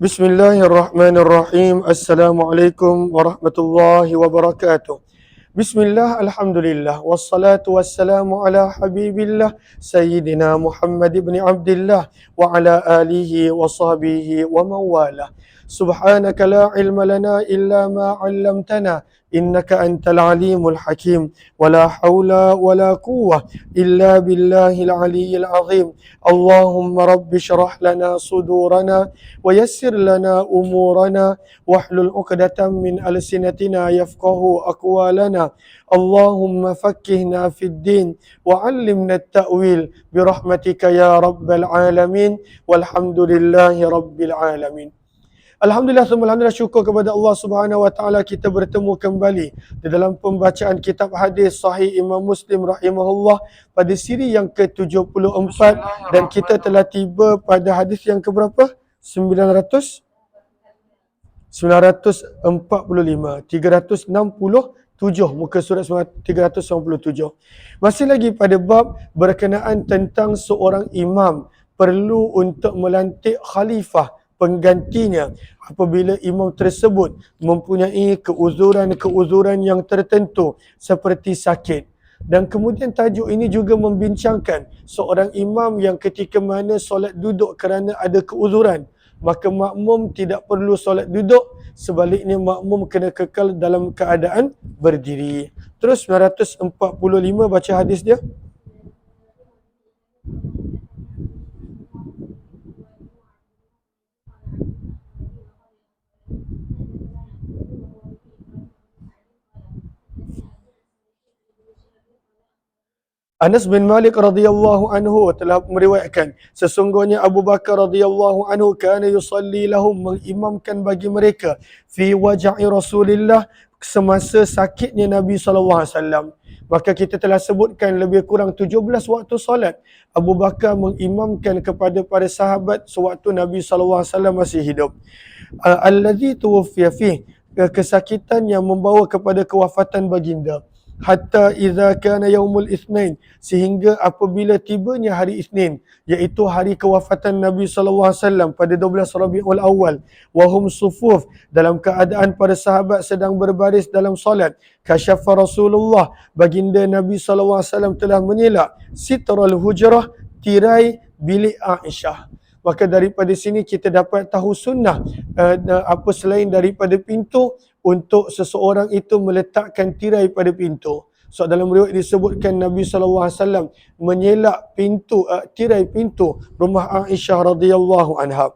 Bismillahirrahmanirrahim. Assalamualaikum warahmatullahi wabarakatuh. Bismillah, alhamdulillah, wassalatu wassalamu ala habibillah, Sayyidina Muhammad ibn Abdillah, wa ala alihi wa sahbihi wa mawalah. Subhanaka la ilma lana illa ma 'allamtana, innaka antal alimul hakim, wa la hawla wa la quwwah illa billahil aliyyil azim. Allahumma rabbi syrah lana sudurana, wa yassir lana umurana, wahlul 'uqdatam min alsinatina yafqahu aqwalana. Allahumma fakkihna fid din wa 'allimna at-ta'wil birahmatika ya rabbal alamin, walhamdulillahi rabbil alamin. Alhamdulillah, alhamdulillah, syukur kepada Allah Subhanahu wa taala kita bertemu kembali di dalam pembacaan kitab hadis sahih Imam Muslim rahimahullah pada siri yang ke-74, dan kita telah tiba pada hadis yang ke berapa? 945, 367 muka surat 397. Masih lagi pada bab berkenaan tentang seorang imam perlu untuk melantik khalifah penggantinya apabila imam tersebut mempunyai keuzuran yang tertentu seperti sakit. Dan kemudian tajuk ini juga membincangkan seorang imam yang ketika mana solat duduk kerana ada keuzuran, maka makmum tidak perlu solat duduk, sebaliknya makmum kena kekal dalam keadaan berdiri. Terus 945 baca hadis dia. Anas bin Malik radhiyallahu anhu telah meriwayatkan, sesungguhnya Abu Bakar radhiyallahu anhu kana yusalli lahum, mengimamkan bagi mereka, fi waja'i Rasulillah, semasa sakitnya Nabi SAW. Maka kita telah sebutkan lebih kurang 17 waktu solat Abu Bakar mengimamkan kepada para sahabat sewaktu Nabi SAW masih hidup. Allazi tuwaffiya fih, kesakitan yang membawa kepada kewafatan baginda. Hatta idza kana yaumul itsnain, sehingga apabila tibanya hari Isnin, iaitu hari kewafatan Nabi SAW pada 12 Rabiul Awal, wahum sufuf, dalam keadaan para sahabat sedang berbaris dalam solat, kasyafa Rasulullah, baginda Nabi SAW telah menyelak sitral hujrah, tirai bilik Aisyah. Maka daripada sini kita dapat tahu sunnah apa selain daripada pintu untuk seseorang itu meletakkan tirai pada pintu. So dalam riwayat disebutkan Nabi SAW menyelak pintu tirai pintu rumah Aisyah radhiyallahu anha.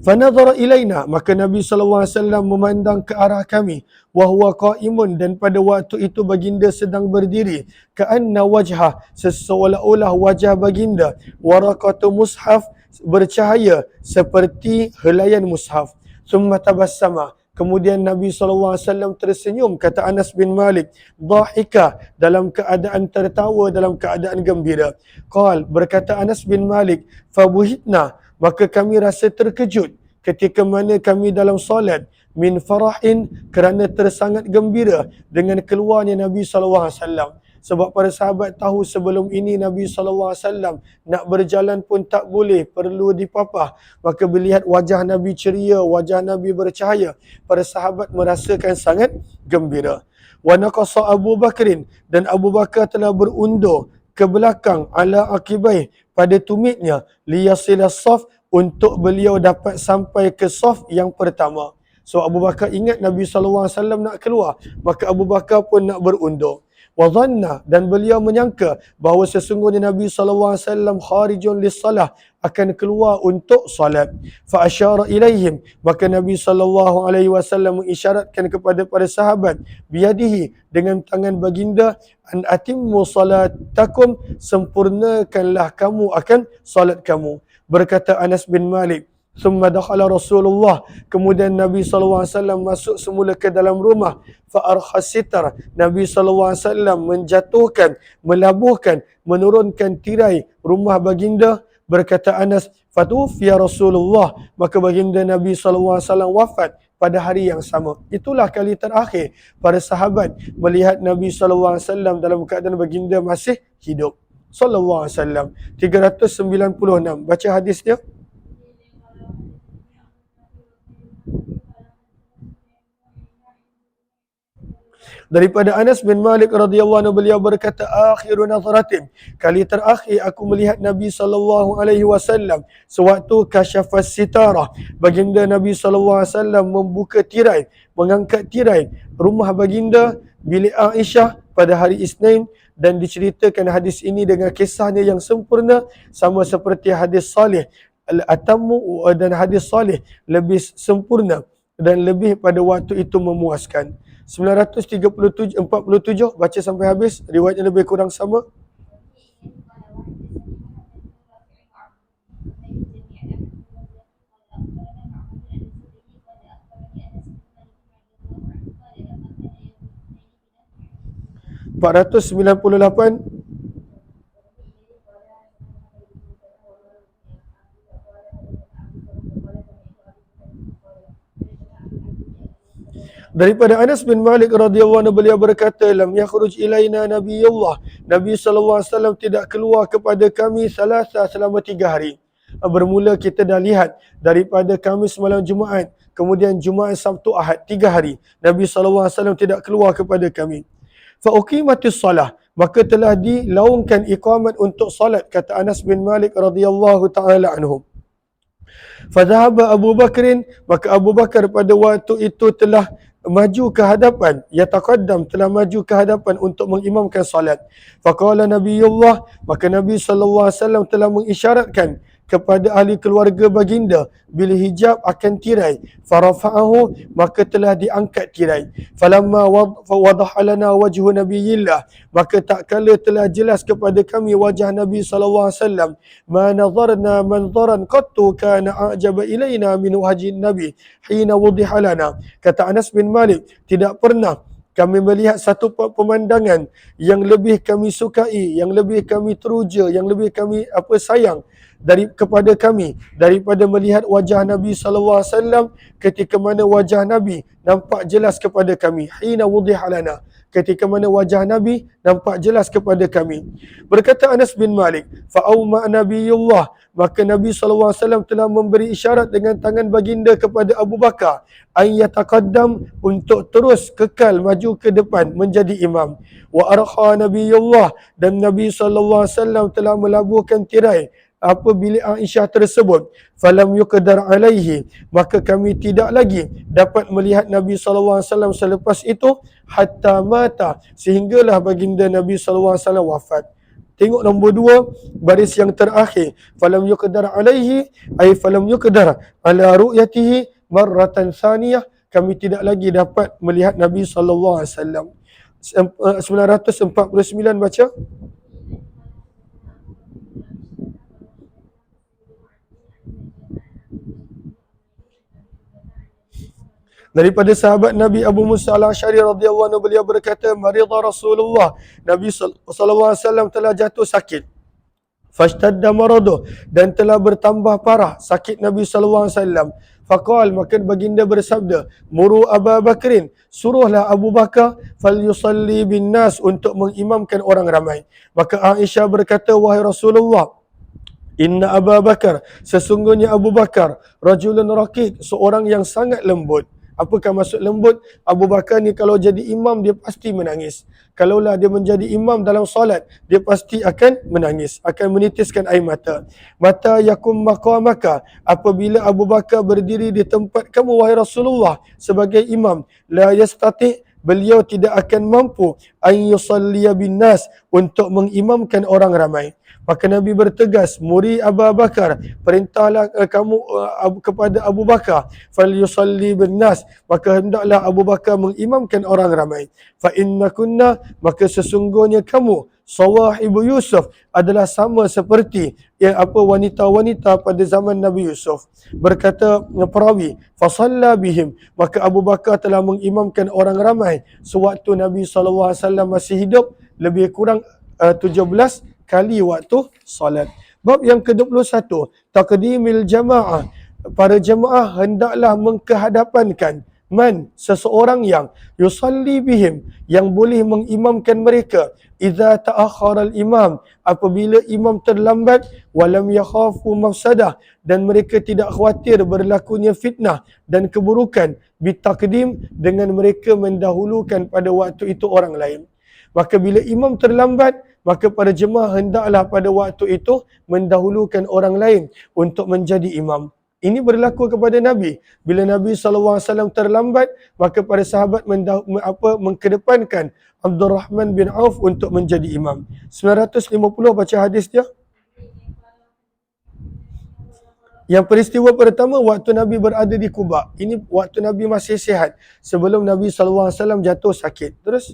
Fanadhara ilaina, maka Nabi SAW memandang ke arah kami, wa huwa qaimun, dan pada waktu itu baginda sedang berdiri, ka'anna wajhah, seolah-olah wajah baginda, waraqatu mushaf, bercahaya seperti helaian mushaf. Thumma tabassama, kemudian Nabi SAW tersenyum, kata Anas bin Malik, dhahika, dalam keadaan tertawa, dalam keadaan gembira. Qal, berkata Anas bin Malik, fabuhitna, maka kami rasa terkejut ketika mana kami dalam solat, min farahin, kerana tersangat gembira dengan keluarnya Nabi SAW. Sebab para sahabat tahu sebelum ini Nabi SAW nak berjalan pun tak boleh, perlu dipapah. Maka melihat wajah Nabi ceria, wajah Nabi bercahaya, para sahabat merasakan sangat gembira. Wa naqasa Abu Bakrin, dan Abu Bakar telah berundur ke belakang, ala akibai, pada tumitnya, liyasila saf, untuk beliau dapat sampai ke saf yang pertama. So Abu Bakar ingat Nabi SAW nak keluar, maka Abu Bakar pun nak berundur. Wa dhanna, dan beliau menyangka bahawa sesungguhnya Nabi SAW kharijun lis-salah, akan keluar untuk salat. Fa asyara ilaihim, maka Nabi SAW mengisyaratkan kepada para sahabat, biyadihi, dengan tangan baginda, an atimmu salatakum, sempurnakanlah kamu akan salat kamu. Berkata Anas bin Malik, thumma dakhala Rasulullah, kemudian Nabi SAW masuk semula ke dalam rumah, fa arkhas sitar, Nabi SAW menjatuhkan, melabuhkan, menurunkan tirai rumah baginda. Berkata Anas, fatufiya Rasulullah, maka baginda Nabi SAW wafat pada hari yang sama. Itulah kali terakhir para sahabat melihat Nabi SAW dalam keadaan baginda masih hidup. Sallallahu alaihi wasallam. 396. Baca hadis dia. Daripada Anas bin Malik radhiyallahu anhu, beliau berkata, akhiru nazratin, kali terakhir aku melihat Nabi sallallahu alaihi wasallam sewaktu kasyafas sitarah, baginda Nabi sallallahu alaihi wasallam membuka tirai, mengangkat tirai rumah baginda bilik Aisyah pada hari Isnin, dan diceritakan hadis ini dengan kisahnya yang sempurna sama seperti hadis salih al-atammu, dan hadis salih lebih sempurna dan lebih pada waktu itu memuaskan. 947 baca sampai habis, riwayatnya lebih kurang sama. Empat ratus sembilan puluh lapan. Daripada Anas bin Malik radhiyallahu anhu, beliau berkata, lam yakhruj ilaina nabiyullah, Nabi sallallahu alaihi wasallam tidak keluar kepada kami selama 3 hari. Bermula kita dah lihat daripada Khamis malam Jumaat, kemudian Jumaat, Sabtu, Ahad, 3 hari Nabi sallallahu alaihi wasallam tidak keluar kepada kami. Fa uqimatis salah, maka telah dilaungkan iqamat untuk salat, kata Anas bin Malik radhiyallahu taala anhu. Fadhahaba Abu Bakrin, maka Abu Bakar pada waktu itu telah maju ke hadapan, yataqaddam, telah maju ke hadapan untuk mengimamkan salat. Faqala Nabiullah, maka Nabi sallallahu alaihi wasallam telah mengisyaratkan kepada ahli keluarga baginda bil hijab, akan tirai. Farafa'ahu, maka telah diangkat tirai. Falamma wadaha lana wajhu nabiyillah, maka tak kala telah jelas kepada kami wajah Nabi sallallahu alaihi wasallam, ma nazarna manzaran qattu kana a'jaba ilaina min wajhi nabi hina wudiha lana. Kata Anas bin Malik, tidak pernah kami melihat satu pemandangan yang lebih kami sukai, yang lebih kami teruja, yang lebih kami sayang kepada kami daripada melihat wajah Nabi sallallahu alaihi wasallam ketika mana wajah Nabi nampak jelas kepada kami. Hina wudiha lana, ketika mana wajah Nabi nampak jelas kepada kami. Berkata Anas bin Malik, fa'auma nabiyullah, maka Nabi sallallahu alaihi wasallam telah memberi isyarat dengan tangan baginda kepada Abu Bakar an yataqaddam, untuk terus kekal maju ke depan menjadi imam. Wa arkha nabiyullah, dan Nabi sallallahu alaihi wasallam telah melabuhkan tirai bilik Aisyah tersebut. Falam yuqdar alaihi, maka kami tidak lagi dapat melihat Nabi sallallahu alaihi wasallam selepas itu hatta mata, sehinggalah baginda Nabi sallallahu alaihi wasallam wafat. Tengok nombor 2, baris yang terakhir. Falam yuqdar alaihi, ay falam yuqdar ala ru'yatihi marratan thaniyah, kami tidak lagi dapat melihat Nabi sallallahu alaihi wasallam. 949 baca. Daripada sahabat Nabi Abu Musa al-Asy'ari radhiyallahu anhu, beliau berkata, maridha Rasulullah, Nabi sallallahu alaihi wasallam telah jatuh sakit. Fashtadda maradu, dan telah bertambah parah sakit Nabi sallallahu alaihi wasallam. Faqal, maka baginda bersabda, muru Abu Bakrin, suruhlah Abu Bakar, falyusalli bin nas, untuk mengimamkan orang ramai. Maka Aisyah berkata, wahai Rasulullah, inna Abu Bakar, sesungguhnya Abu Bakar, rajulun raqiq, seorang yang sangat lembut. Apakah maksud lembut? Abu Bakar ni kalau jadi imam dia pasti menangis. Kalaulah dia menjadi imam dalam solat, dia pasti akan menangis, akan menitiskan air mata. Mata yakum maqamaka, apabila Abu Bakar berdiri di tempat kamu wahai Rasulullah sebagai imam, la yastati, beliau tidak akan mampu an yusalliya bin nas, untuk mengimamkan orang ramai. Maka Nabi bertegas, muri Abu Bakar, perintahlah kamu kepada Abu Bakar, falyusalli bin nas, maka hendaklah Abu Bakar mengimamkan orang ramai. Fa inna kunna, maka sesungguhnya kamu, sawahibu Yusuf, adalah sama seperti wanita-wanita pada zaman Nabi Yusuf. Berkata perawi, fasalla bihim, maka Abu Bakar telah mengimamkan orang ramai sewaktu Nabi SAW masih hidup, lebih kurang 17 kali waktu salat. Bab yang ke-21, taqdimil jamaah, para jemaah hendaklah mengkehadapankan man, seseorang yang yusalli bihim, yang boleh mengimamkan mereka, idza ta'akhkhara al-imam, apabila imam terlambat, walam yakhafu mafsadah, dan mereka tidak khawatir berlakunya fitnah dan keburukan, bitaqdim, dengan mereka mendahulukan pada waktu itu orang lain. Maka bila imam terlambat, maka para jemaah hendaklah pada waktu itu mendahulukan orang lain untuk menjadi imam. Ini berlaku kepada Nabi. Bila Nabi SAW terlambat, maka para sahabat mengkedepankan Abdul Rahman bin Auf untuk menjadi imam. 950 baca hadis dia. Yang peristiwa pertama waktu Nabi berada di Quba. Ini waktu Nabi masih sihat. Sebelum Nabi SAW jatuh sakit. Terus?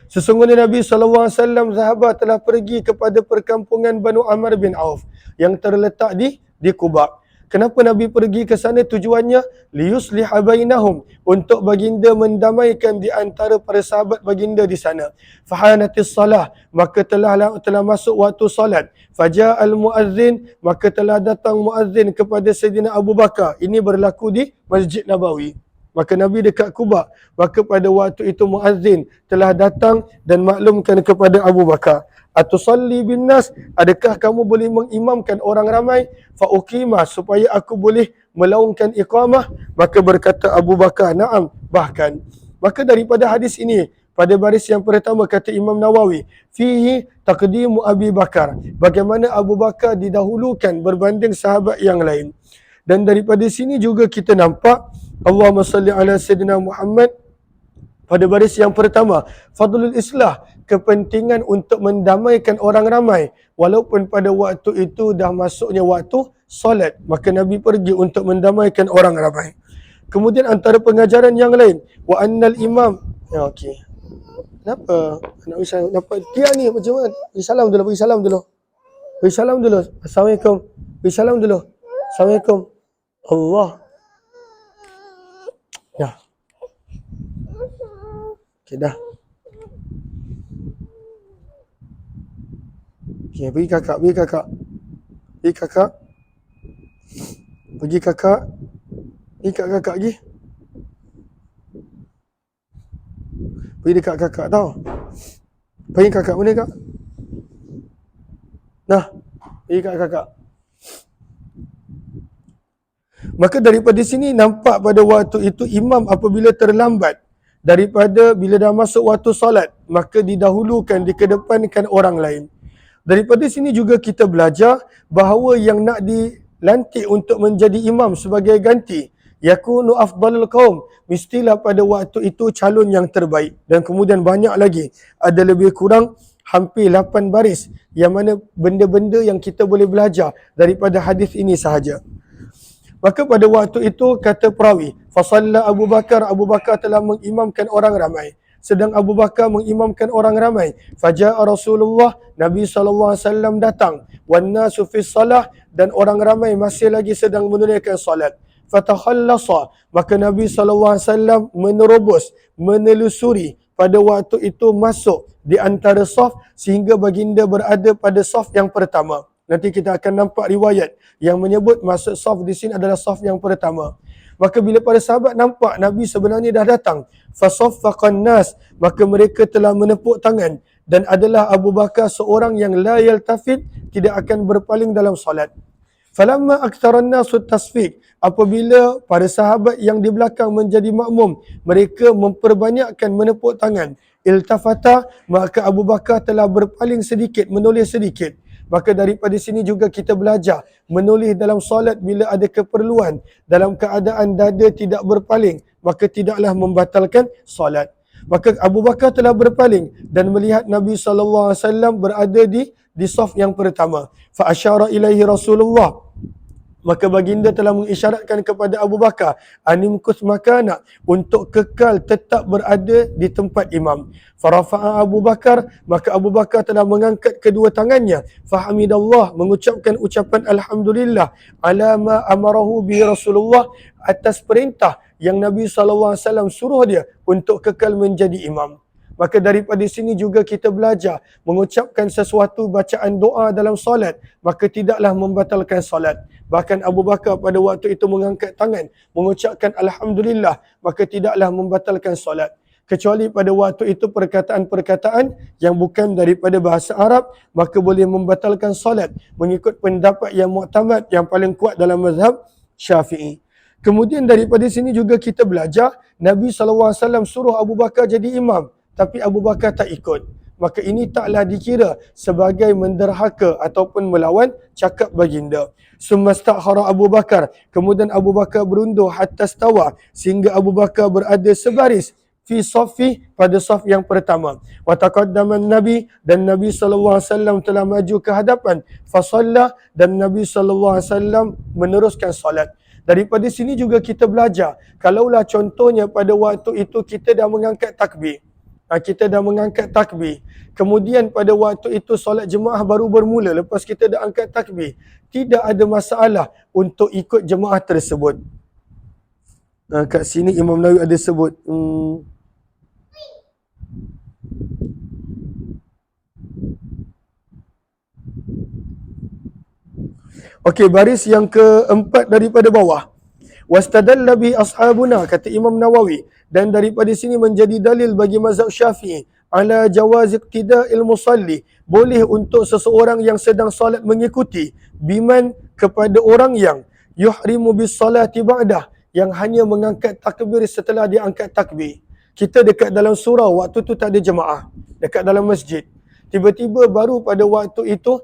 Sesungguhnya Nabi SAW sahabat telah pergi kepada perkampungan Banu Amr bin Auf yang terletak di Quba. Kenapa Nabi pergi ke sana? Tujuannya liyuslih bainahum, untuk baginda mendamaikan di antara para sahabat baginda di sana. Fahanatis salah, maka telah masuk waktu salat. Faja'al muazzin, maka telah datang muazzin kepada Sayyidina Abu Bakar. Ini berlaku di Masjid Nabawi. Maka Nabi dekat Quba. Maka pada waktu itu muazzin telah datang dan maklumkan kepada Abu Bakar. Atusalli bin nas, adakah kamu boleh mengimamkan orang ramai? Fa'uqimah, supaya aku boleh melaungkan iqamah. Maka berkata Abu Bakar, na'am, bahkan. Maka daripada hadis ini, pada baris yang pertama kata Imam Nawawi, fihi taqdimu Abi Bakar, bagaimana Abu Bakar didahulukan berbanding sahabat yang lain. Dan daripada sini juga kita nampak Allahumma salli ala Sayyidina Muhammad. Pada baris yang pertama, fadlul islah, kepentingan untuk mendamaikan orang ramai. Walaupun pada waktu itu dah masuknya waktu solat, maka Nabi pergi untuk mendamaikan orang ramai. Kemudian antara pengajaran yang lain, wa annal imam, ya okey. Kenapa? Nak usah dapat dia ni macam mana? Bagi salam dulu, bagi salam dulu. Bagi salam dulu. Assalamualaikum. Bagi salam dulu. Assalamualaikum. Allah. Ya. Okey dah. Okey, pergi kakak, pergi kakak. Pergi kakak. Pergi kakak. Pergi kat kakak pergi. Pergi dekat kakak tau. Pergi kakak mana kak? Nah, pergi kat kakak. Maka daripada sini nampak pada waktu itu imam apabila terlambat daripada bila dah masuk waktu solat, maka didahulukan, dikedepankan orang lain. Daripada sini juga kita belajar bahawa yang nak dilantik untuk menjadi imam sebagai ganti, yakunu afdalul qaum, mestilah pada waktu itu calon yang terbaik. Dan kemudian banyak lagi, ada lebih kurang hampir 8 baris yang mana benda-benda yang kita boleh belajar daripada hadis ini sahaja. Maka pada waktu itu kata perawi, fasalla Abu Bakar, Abu Bakar telah mengimamkan orang ramai. Sedang Abu Bakar mengimamkan orang ramai, faja'a Rasulullah, Nabi SAW datang, wan nasu fis salah, dan orang ramai masih lagi sedang menunaikan salat. Fatakhallasa, maka Nabi SAW menerobos, menelusuri pada waktu itu masuk di antara saf sehingga baginda berada pada saf yang pertama. Nanti kita akan nampak riwayat yang menyebut masuk saf di sini adalah saf yang pertama. Maka bila para sahabat nampak Nabi sebenarnya dah datang, fasaffaqan nas, maka mereka telah menepuk tangan, dan adalah Abu Bakar seorang yang la yaltafit, tidak akan berpaling dalam solat. Falamma aktharan nasu tasfiq, apabila para sahabat yang di belakang menjadi makmum, mereka memperbanyakkan menepuk tangan, iltafata, maka Abu Bakar telah berpaling sedikit, menoleh sedikit. Maka daripada sini juga kita belajar menoleh dalam solat bila ada keperluan, dalam keadaan dada tidak berpaling, maka tidaklah membatalkan solat. Maka Abu Bakar telah berpaling dan melihat Nabi SAW berada di saf yang pertama. Fa asyara ilaihi Rasulullah, maka baginda telah mengisyaratkan kepada Abu Bakar, animkus makana, untuk kekal tetap berada di tempat imam. Farafa'a Abu Bakar, maka Abu Bakar telah mengangkat kedua tangannya, fahamidallah, mengucapkan ucapan alhamdulillah, ala ma amarahu bi Rasulullah, atas perintah yang Nabi SAW suruh dia untuk kekal menjadi imam. Maka daripada sini juga kita belajar mengucapkan sesuatu bacaan doa dalam solat, maka tidaklah membatalkan solat. Bahkan Abu Bakar pada waktu itu mengangkat tangan, mengucapkan Alhamdulillah, maka tidaklah membatalkan solat. Kecuali pada waktu itu perkataan-perkataan yang bukan daripada bahasa Arab, maka boleh membatalkan solat mengikut pendapat yang muktamad, yang paling kuat dalam mazhab Syafi'i. Kemudian daripada sini juga kita belajar Nabi SAW suruh Abu Bakar jadi imam, tapi Abu Bakar tak ikut. Maka ini taklah dikira sebagai menderhaka ataupun melawan cakap baginda. Sumastakhara Abu Bakar, kemudian Abu Bakar berundur hatta stawa, sehingga Abu Bakar berada sebaris fi safi, pada saf yang pertama. Wa taqaddama Nabi, dan Nabi SAW telah maju ke hadapan. Fasalla, dan Nabi SAW meneruskan solat. Daripada sini juga kita belajar, kalaulah contohnya pada waktu itu kita dah mengangkat takbir. Kita dah mengangkat takbir. Kemudian pada waktu itu solat jemaah baru bermula, lepas kita dah angkat takbir. Tidak ada masalah untuk ikut jemaah tersebut. Kat sini Imam Nawawi ada sebut. Okey, baris yang keempat daripada bawah. Wastadalla bi ashabuna, kata Imam Nawawi, dan daripada sini menjadi dalil bagi mazhab Syafi'i ala jawaz iqtida'il musalli, boleh untuk seseorang yang sedang solat mengikuti biman kepada orang yang yuhrimu bis salati ba'dah, yang hanya mengangkat takbir setelah dia angkat takbir. Kita dekat dalam surau, waktu tu tak ada jemaah, dekat dalam masjid. Tiba-tiba baru pada waktu itu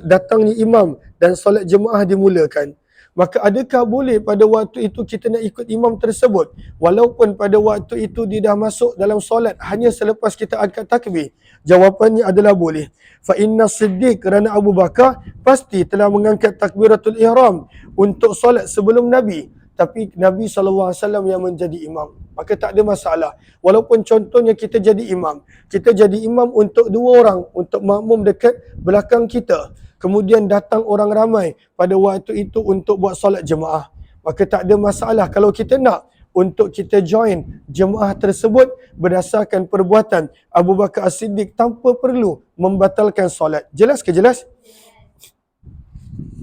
datangnya imam dan solat jemaah dimulakan. Maka adakah boleh pada waktu itu kita nak ikut imam tersebut walaupun pada waktu itu dia dah masuk dalam solat hanya selepas kita angkat takbir? Jawapannya adalah boleh. Fa inna Siddiq, kerana Abu Bakar pasti telah mengangkat takbiratul ihram untuk solat sebelum Nabi, tapi Nabi SAW yang menjadi imam. Maka tak ada masalah. Walaupun contohnya kita jadi imam. Kita jadi imam untuk 2 orang, untuk makmum dekat belakang kita. Kemudian datang orang ramai pada waktu itu untuk buat solat jemaah. Maka tak ada masalah kalau kita nak untuk kita join jemaah tersebut berdasarkan perbuatan Abu Bakar As-Siddiq tanpa perlu membatalkan solat. Jelas ke jelas?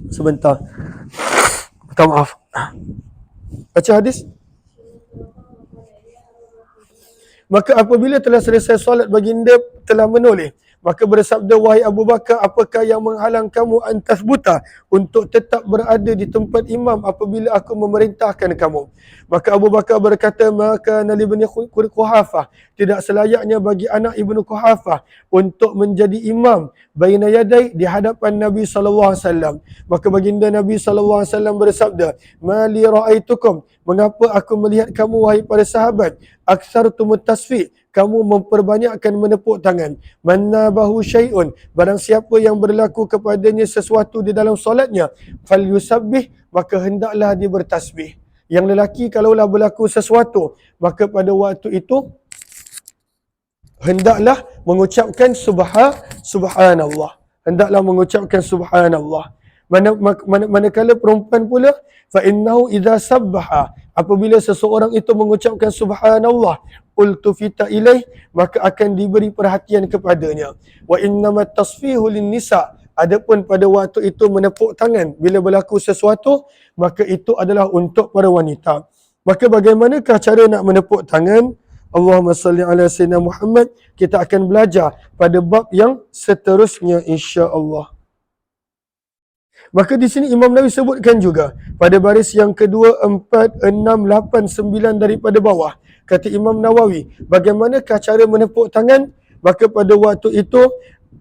Sebentar. Minta maaf. Baca hadis. Maka apabila telah selesai solat, baginda telah menoleh. Maka bersabda, wahai Abu Bakar, apakah yang menghalang kamu antas buta untuk tetap berada di tempat imam apabila aku memerintahkan kamu? Maka Abu Bakar berkata, maka Nabi ibn Quhafah, tidak selayaknya bagi anak ibnu Quhafah untuk menjadi imam baina yadai, di hadapan Nabi SAW. Maka baginda Nabi SAW bersabda, mali ra'aitukum, mengapa aku melihat kamu wahai para sahabat, aktsartumut tasfi', kamu memperbanyakkan menepuk tangan. Mannabahu syai'un, barang siapa yang berlaku kepadanya sesuatu di dalam solatnya, falyusabbih, maka hendaklah dia bertasbih. Yang lelaki kalaulah berlaku sesuatu, maka pada waktu itu hendaklah mengucapkan subhanallah. Hendaklah mengucapkan subhanallah. Manakala perempuan pula, fa innahu idza sabbaha, apabila seseorang itu mengucapkan subhanallah, ultufita ilaih, maka akan diberi perhatian kepadanya. Wa innamat tasfihu lin-nisa, adapun pada waktu itu menepuk tangan bila berlaku sesuatu, maka itu adalah untuk para wanita. Maka bagaimanakah cara nak menepuk tangan? Allahumma salli ala sayyidina Muhammad. Kita akan belajar pada bab yang seterusnya insya-Allah. Maka di sini Imam Nawawi sebutkan juga pada baris yang kedua, 4, 6, 8, 9 daripada bawah. Kata Imam Nawawi, bagaimanakah cara menepuk tangan? Maka pada waktu itu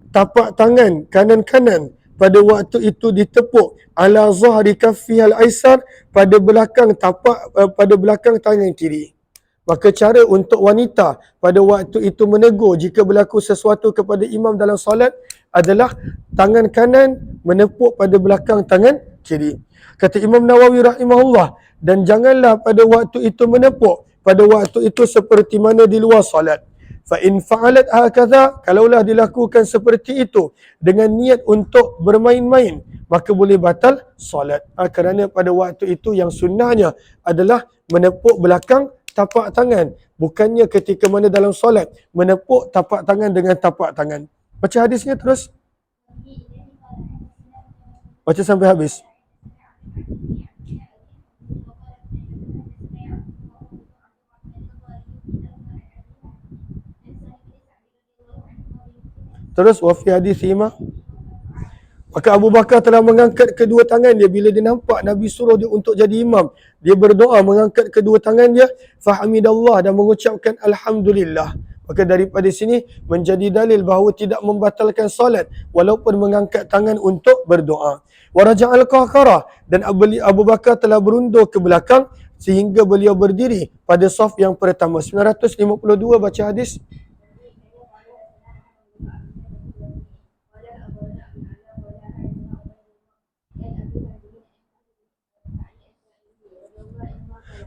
tapak tangan kanan-kanan pada waktu itu ditepuk ala zahri kaffihal aisar, pada belakang pada belakang tangan kiri. Maka cara untuk wanita pada waktu itu menegur jika berlaku sesuatu kepada imam dalam solat adalah tangan kanan menepuk pada belakang tangan kiri. Kata Imam Nawawi rahimahullah, dan janganlah pada waktu itu menepuk pada waktu itu seperti mana di luar solat. Fa in fa'alat hakadha, kalaulah dilakukan seperti itu dengan niat untuk bermain-main, maka boleh batal solat. Kerana pada waktu itu yang sunnahnya adalah menepuk belakang tapak tangan bukannya ketika mana dalam solat menepuk tapak tangan dengan tapak tangan. Baca hadisnya terus. Baca sampai habis. Terus wa fi hadis imam, maka Abu Bakar telah mengangkat kedua tangan dia bila dia nampak Nabi suruh dia untuk jadi imam. Dia berdoa mengangkat kedua tangan dia, fahamidallah, dan mengucapkan alhamdulillah. Maka daripada sini menjadi dalil bahawa tidak membatalkan solat walaupun mengangkat tangan untuk berdoa. Wa raja'al qahqara, dan Abu Bakar telah berundur ke belakang sehingga beliau berdiri pada saf yang pertama. 952 baca hadis.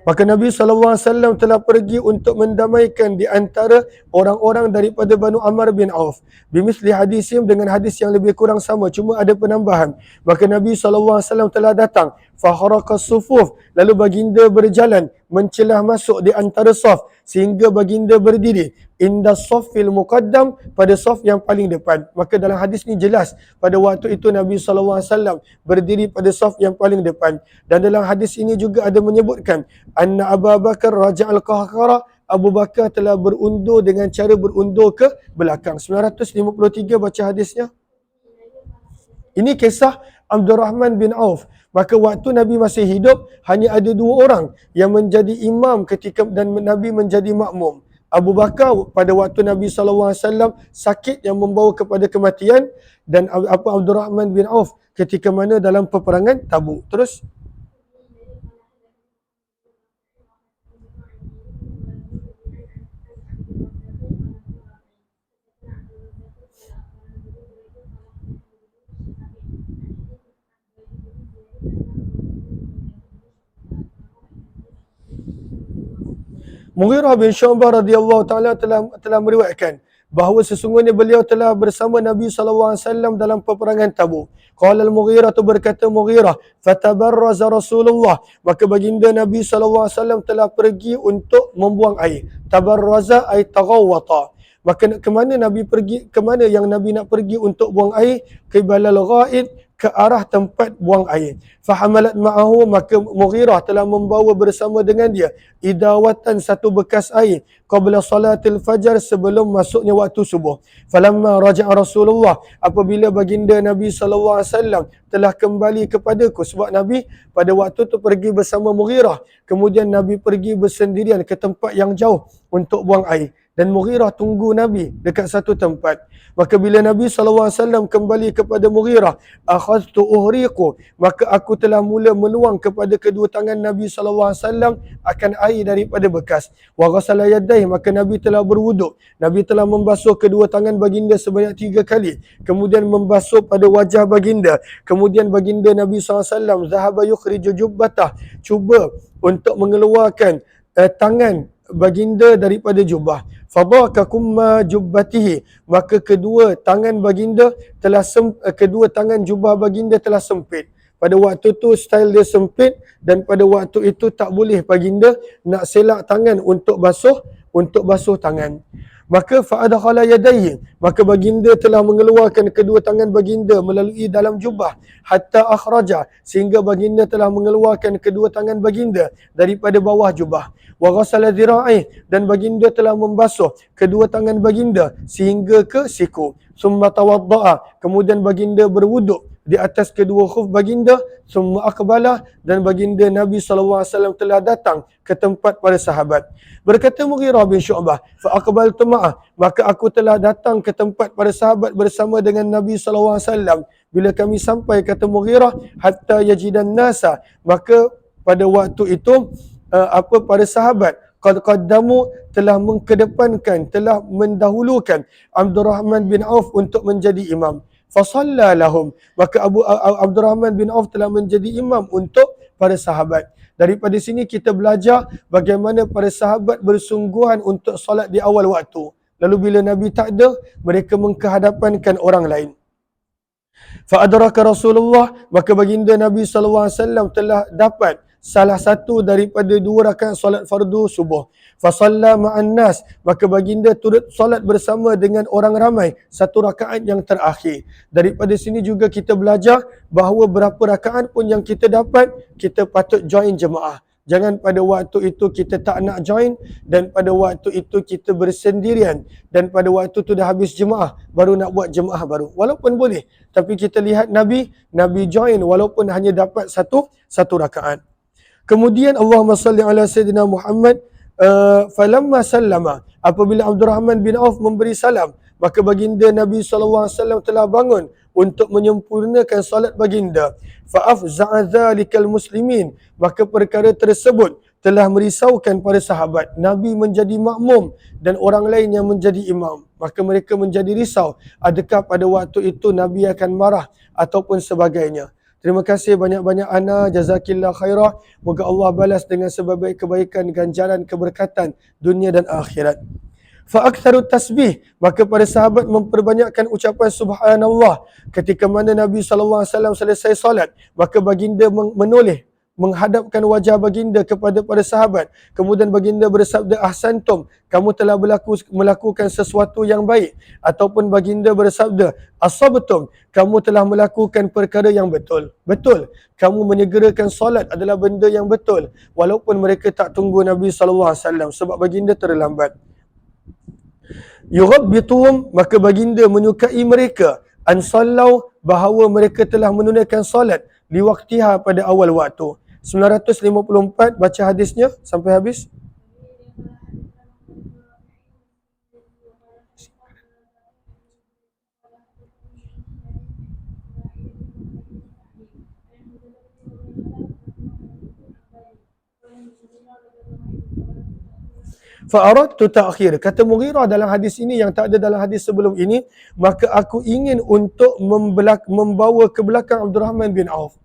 Maka Nabi SAW telah pergi untuk mendamaikan di antara orang-orang daripada Banu Amr bin Auf. Bimisli hadisim, dengan hadis yang lebih kurang sama, cuma ada penambahan. Maka Nabi SAW telah datang. Faharaqas sufuf, lalu baginda berjalan mencelah masuk di antara saf sehingga baginda berdiri inda saffil muqaddam, pada saf yang paling depan. Maka dalam hadis ni jelas pada waktu itu Nabi SAW berdiri pada saf yang paling depan. Dan dalam hadis ini juga ada menyebutkan anna Abu Bakar raja'al qahqara, Abu Bakar telah berundur dengan cara berundur ke belakang. 953 baca hadisnya. Ini kisah Abdurrahman bin Auf. Maka waktu Nabi masih hidup, hanya ada 2 orang yang menjadi imam ketika dan Nabi menjadi makmum. Abu Bakar pada waktu Nabi SAW sakit yang membawa kepada kematian, dan Abdurrahman bin Auf ketika mana dalam peperangan Tabuk. Terus Mughirah bin Syu'bah radhiyallahu taala telah meriwayatkan bahawa sesungguhnya beliau telah bersama Nabi SAW dalam peperangan Tabuk. Qala al-Mughirah, tu berkata Mughirah, fatabarraza Rasulullah, maka baginda Nabi SAW telah pergi untuk membuang air. Tabarraza ay taghawwata. Maka ke mana Nabi pergi, ke mana yang Nabi nak pergi untuk buang air? Qibalal ghaid, ke arah tempat buang air. Fahamalat ma'ahu, maka Mughirah telah membawa bersama dengan dia idawatan, satu bekas air, qabla salatil fajar, sebelum masuknya waktu subuh. Falamma raja'a Rasulullah, apabila baginda Nabi SAW telah kembali kepadaku, sebab Nabi pada waktu tu pergi bersama Mughirah, kemudian Nabi pergi bersendirian ke tempat yang jauh untuk buang air, dan Mughirah tunggu Nabi dekat satu tempat. Maka bila Nabi SAW kembali kepada Mughirah, akhadtu uhriqu, maka aku telah mula menuang kepada kedua tangan Nabi SAW akan air daripada bekas. Wa ghasala yadayhi, maka Nabi telah berwuduk. Nabi telah membasuh kedua tangan baginda sebanyak 3 kali. Kemudian membasuh pada wajah baginda. Kemudian baginda Nabi SAW zahaba yukhriju jubbatah, cuba untuk mengeluarkan tangan baginda daripada jubah. Fadaka kumma jubbatihi, maka kedua tangan baginda telah kedua tangan jubah baginda telah sempit. Pada waktu tu style dia sempit, dan pada waktu itu tak boleh baginda nak selak tangan untuk basuh tangan. Maka fa'adkhala yadayhi, maka baginda telah mengeluarkan kedua tangan baginda melalui dalam jubah, hatta akhraja, sehingga baginda telah mengeluarkan kedua tangan baginda daripada bawah jubah. Wa ghasala dhira'i, dan baginda telah membasuh kedua tangan baginda sehingga ke siku. Summa tawadda'a, kemudian baginda berwuduk di atas kedua khuf baginda. Summa aqbala, dan baginda Nabi SAW telah datang ke tempat para sahabat. Berkata Mughirah bin Syu'bah, fa aqbaltu ma'ah, maka aku telah datang ke tempat para sahabat bersama dengan Nabi SAW. Bila kami sampai, kata Mughirah, hatta yajidan nasa, maka pada waktu itu para sahabat qad qaddamu, telah mengkedepankan, telah mendahulukan Abdurrahman bin Auf untuk menjadi imam. Fasalla lahum, maka Abdurrahman bin Auf telah menjadi imam untuk para sahabat. Daripada sini kita belajar bagaimana para sahabat bersungguhan untuk solat di awal waktu. Lalu bila Nabi tak ada, mereka menghadapankan orang lain. Fa adraka Rasulullah, maka baginda Nabi SAW telah dapat salah satu daripada 2 rakaat solat fardu subuh. Fasalla ma'an nas, maka baginda turut solat bersama dengan orang ramai 1 rakaat yang terakhir. Daripada sini juga kita belajar bahawa berapa rakaat pun yang kita dapat, kita patut join jemaah. Jangan pada waktu itu kita tak nak join, dan pada waktu itu kita bersendirian, dan pada waktu itu dah habis jemaah baru nak buat jemaah baru. Walaupun boleh, tapi kita lihat Nabi join walaupun hanya dapat satu rakaat. Kemudian Allahumma salli ala Sayyidina Muhammad, falamma sallama, apabila Abdul Rahman bin Auf memberi salam, maka baginda Nabi SAW telah bangun untuk menyempurnakan salat baginda. Fa'afza'a dhalikal muslimin, maka perkara tersebut telah merisaukan para sahabat. Nabi menjadi makmum dan orang lain yang menjadi imam. Maka mereka menjadi risau, adakah pada waktu itu Nabi akan marah ataupun sebagainya. Terima kasih banyak-banyak Ana, jazakillah khairah. Moga Allah balas dengan sebaik kebaikan, ganjaran, keberkatan dunia dan akhirat. Fa'aktharu tasbih, maka para sahabat memperbanyakkan ucapan subhanallah. Ketika mana Nabi SAW selesai salat, maka baginda menoleh, menghadapkan wajah baginda kepada para sahabat. Kemudian baginda bersabda, ahsantum, kamu telah melakukan sesuatu yang baik. Ataupun baginda bersabda, asabtum, kamu telah melakukan perkara yang betul. Betul, kamu menyegerakan solat adalah benda yang betul. Walaupun mereka tak tunggu Nabi SAW sebab baginda terlambat. Yughabbituhum, maka baginda menyukai mereka, an sallau, bahawa mereka telah menunaikan solat liwaktiha, pada awal waktu. 954 baca hadisnya sampai habis. Fa'aradtu ta'khir, kata Mughirah dalam hadis ini yang tak ada dalam hadis sebelum ini, maka aku ingin untuk membawa ke belakang Abdul Rahman bin Auf.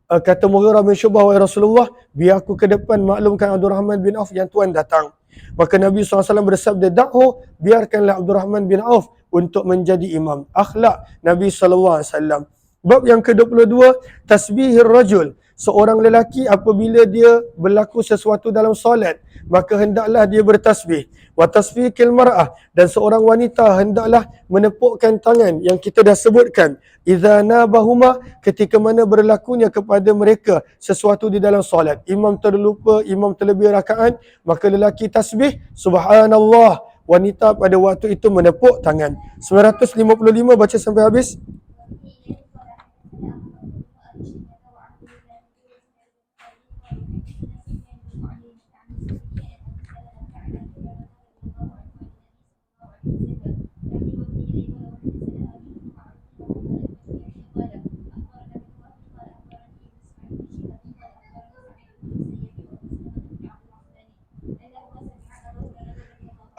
Kata Mughirah bin Syu'bah, wahai Rasulullah, biar aku ke depan maklumkan Abdul Rahman bin Auf yang tuan datang. Maka Nabi SAW bersabda, da'hu, biarkanlah Abdul Rahman bin Auf untuk menjadi imam. Akhlak Nabi SAW. Bab yang ke-22, tasbihir rajul, seorang lelaki apabila dia berlaku sesuatu dalam solat, maka hendaklah dia bertasbih. Wa tasfiqil mar'ah, dan seorang wanita hendaklah menepukkan tangan yang kita dah sebutkan. Idza nabahuma, ketika mana berlakunya kepada mereka sesuatu di dalam solat. Imam terlupa, imam terlebih rakaat, maka lelaki tasbih subhanallah, wanita pada waktu itu menepuk tangan. 955 baca sampai habis.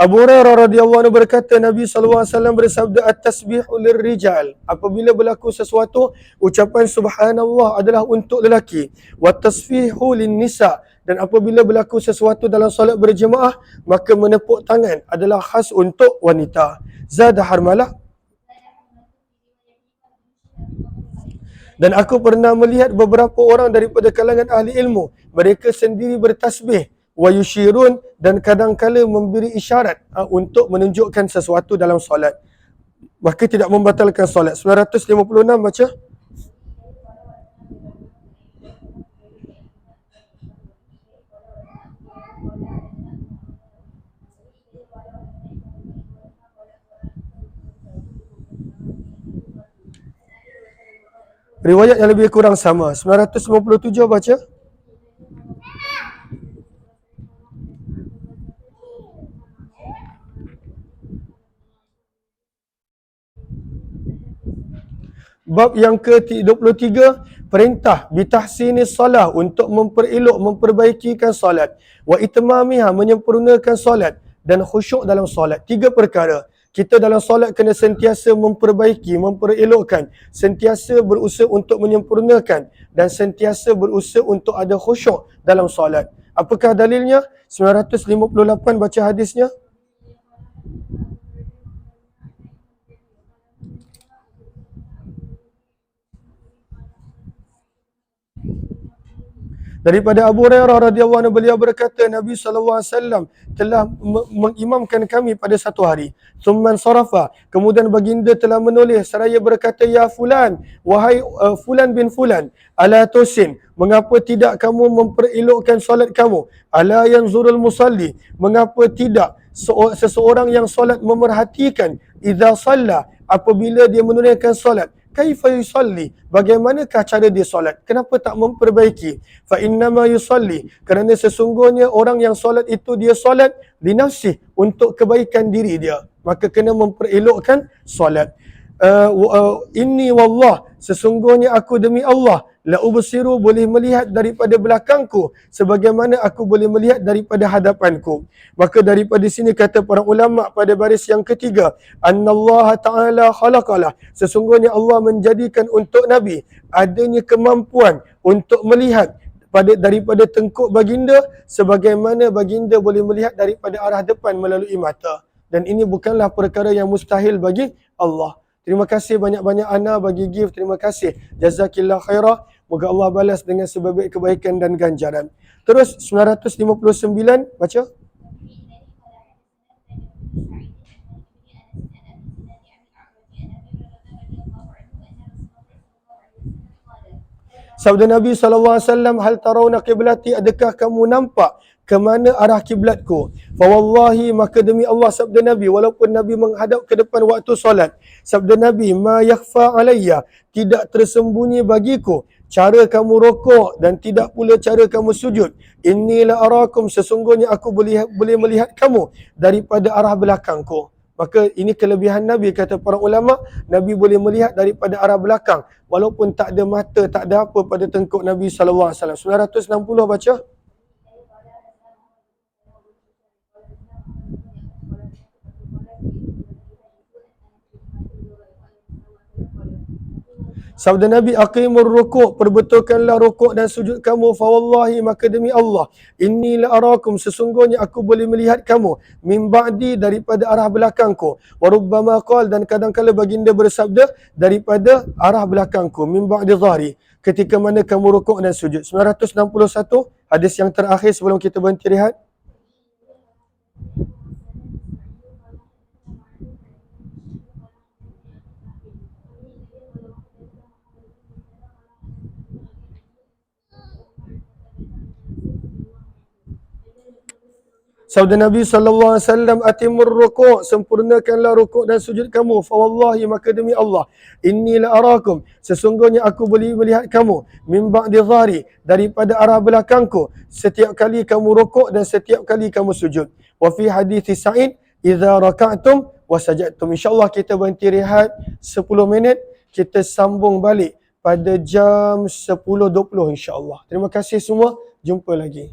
Abu Hurairah radhiyallahu anhu berkata, Nabi SAW bersabda, at-tasbihu lirrijal, apabila berlaku sesuatu, ucapan subhanallah adalah untuk lelaki. Wa tasfihu linnisa, dan apabila berlaku sesuatu dalam solat berjemaah, maka menepuk tangan adalah khas untuk wanita. Zada Harmalah, dan aku pernah melihat beberapa orang daripada kalangan ahli ilmu, mereka sendiri bertasbih, wa yushirun, dan kadang-kala memberi isyarat untuk menunjukkan sesuatu dalam solat, maka tidak membatalkan solat. 956 baca. Riwayat yang lebih kurang sama. 957 baca. Bab yang ke-23, perintah bitahsinis salah, untuk memperelok, memperbaikikan solat. Wa itmamiha, menyempurnakan solat, dan khusyuk dalam solat. 3 perkara. Kita dalam solat kena sentiasa memperbaiki, memperelokkan, sentiasa berusaha untuk menyempurnakan, dan sentiasa berusaha untuk ada khusyuk dalam solat. Apakah dalilnya? 958 baca hadisnya. Daripada Abu Hurairah radhiyallahu anhu, beliau berkata, Nabi SAW telah mengimamkan kami pada satu hari. Thumman sarafa, kemudian baginda telah menulis seraya berkata, ya fulan, wahai fulan bin fulan, ala tusin, mengapa tidak kamu memperelokkan solat kamu? Ala yanzurul musalli, mengapa tidak seseorang yang solat memerhatikan, idza shalla, apabila dia menunaikan solat, kaifa yusalli, bagaimanakah cara dia solat? Kenapa tak memperbaiki? Fa innama yusalli, kerana sesungguhnya orang yang solat itu dia solat li nafsih, untuk kebaikan diri dia, maka kena memperelokkan solat. Inni wallah, sesungguhnya aku demi Allah, la ubsiru, boleh melihat daripada belakangku sebagaimana aku boleh melihat daripada hadapanku. Maka daripada sini kata para ulama pada baris yang ketiga, annallaha ta'ala khalaqalah, sesungguhnya Allah menjadikan untuk Nabi adanya kemampuan untuk melihat daripada tengkuk baginda sebagaimana baginda boleh melihat daripada arah depan melalui mata. Dan ini bukanlah perkara yang mustahil bagi Allah. Terima kasih banyak-banyak Ana bagi gift. Terima kasih. Jazakillah khairah. Moga Allah balas dengan sebaik kebaikan dan ganjaran. Terus 959 baca. Sabda Nabi SAW, hal tarawna qiblati, adakah kamu nampak ke mana arah kiblatku? Fa wallahi, maka demi Allah, sabda Nabi, walaupun Nabi menghadap ke depan waktu solat, sabda Nabi, ma yakhfa alayya, tidak tersembunyi bagiku cara kamu rokok dan tidak pula cara kamu sujud. Inni la arakum, sesungguhnya aku boleh melihat kamu daripada arah belakangku. Maka ini kelebihan Nabi, kata para ulama, Nabi boleh melihat daripada arah belakang walaupun tak ada mata, tak ada apa pada tengkuk Nabi SAW. 960 baca. Sabda Nabi, aqimur rukuk, perbetulkanlah rukuk dan sujud kamu. Fa wallahi, maka demi Allah, inni la arakum, sesungguhnya aku boleh melihat kamu, min ba'di, daripada arah belakangku. Wa rubbama qala, dan kadang-kala baginda bersabda, daripada arah belakangku, min ba'di dhahri, ketika mana kamu rukuk dan sujud. 961, hadis yang terakhir sebelum kita berhenti rehat. Sabda Nabi SAW, atimur rukuk, sempurnakanlah rukuk dan sujud kamu. Fa wallahi, maka demi Allah, inni la arakum, sesungguhnya aku boleh melihat kamu, min ba'di dhari, daripada arah belakangku, setiap kali kamu rukuk dan setiap kali kamu sujud. Wa fi hadithi Sa'id, idza raka'tum wa sajadtum. InsyaAllah kita berhenti rehat 10 minit, kita sambung balik pada jam 10.20 insyaAllah. Terima kasih semua, jumpa lagi.